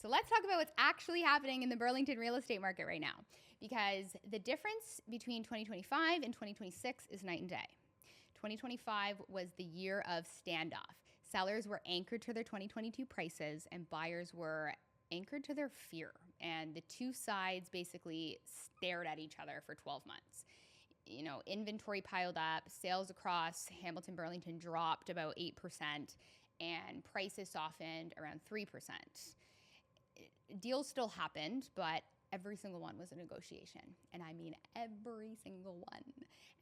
So let's talk about what's actually happening in the Burlington real estate market right now, because the difference between 2025 and 2026 is night and day. 2025 was the year of standoff. Sellers were anchored to their 2022 prices and buyers were anchored to their fear. And the two sides basically stared at each other for 12 months. Inventory piled up, sales across Hamilton, Burlington dropped about 8%, and prices softened around 3%. Deals still happened, but every single one was a negotiation. And I mean every single one.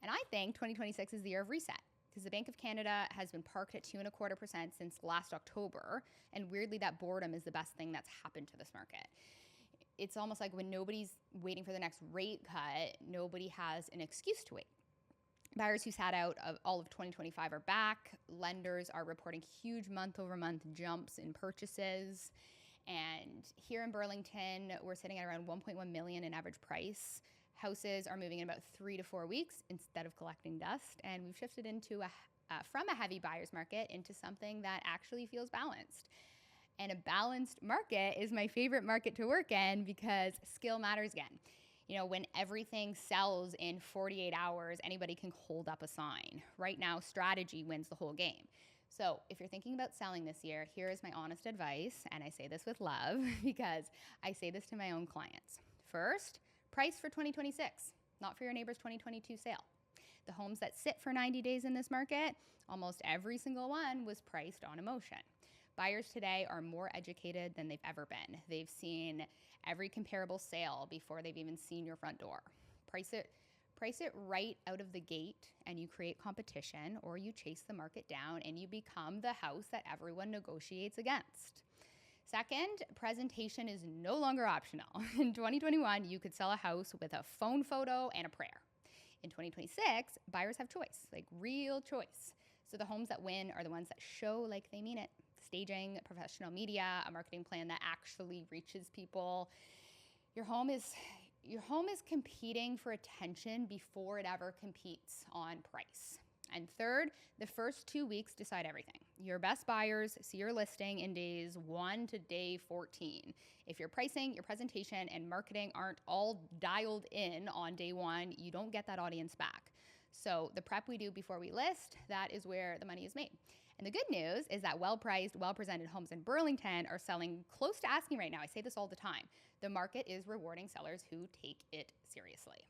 And I think 2026 is the year of reset, because the Bank of Canada has been parked at 2.25% since last October. And weirdly, that boredom is the best thing that's happened to this market. It's almost like when nobody's waiting for the next rate cut, nobody has an excuse to wait. Buyers who sat out of all of 2025 are back. Lenders are reporting huge month-over-month jumps in purchases. And here in Burlington, we're sitting at around 1.1 million in average price. Houses are moving in about 3 to 4 weeks instead of collecting dust. And we've shifted into from a heavy buyer's market into something that actually feels balanced. And a balanced market is my favorite market to work in because skill matters again. When everything sells in 48 hours, anybody can hold up a sign. Right now, strategy wins the whole game. So if you're thinking about selling this year, here is my honest advice, and I say this with love because I say this to my own clients. First, price for 2026, not for your neighbor's 2022 sale. The homes that sit for 90 days in this market, almost every single one was priced on emotion. Buyers today are more educated than they've ever been. They've seen every comparable sale before they've even seen your front door. Price it right out of the gate and you create competition, or you chase the market down and you become the house that everyone negotiates against. Second, presentation is no longer optional. In 2021, you could sell a house with a phone photo and a prayer. In 2026, buyers have choice, like real choice. So the homes that win are the ones that show like they mean it. Staging, professional media, a marketing plan that actually reaches people. Your home is competing for attention before it ever competes on price. And third, the first 2 weeks decide everything. Your best buyers see your listing in days 1 to day 14. If your pricing, your presentation, and marketing aren't all dialed in on day 1, you don't get that audience back. So the prep we do before we list, that is where the money is made. And the good news is that well-priced, well-presented homes in Burlington are selling close to asking right now. I say this all the time. The market is rewarding sellers who take it seriously.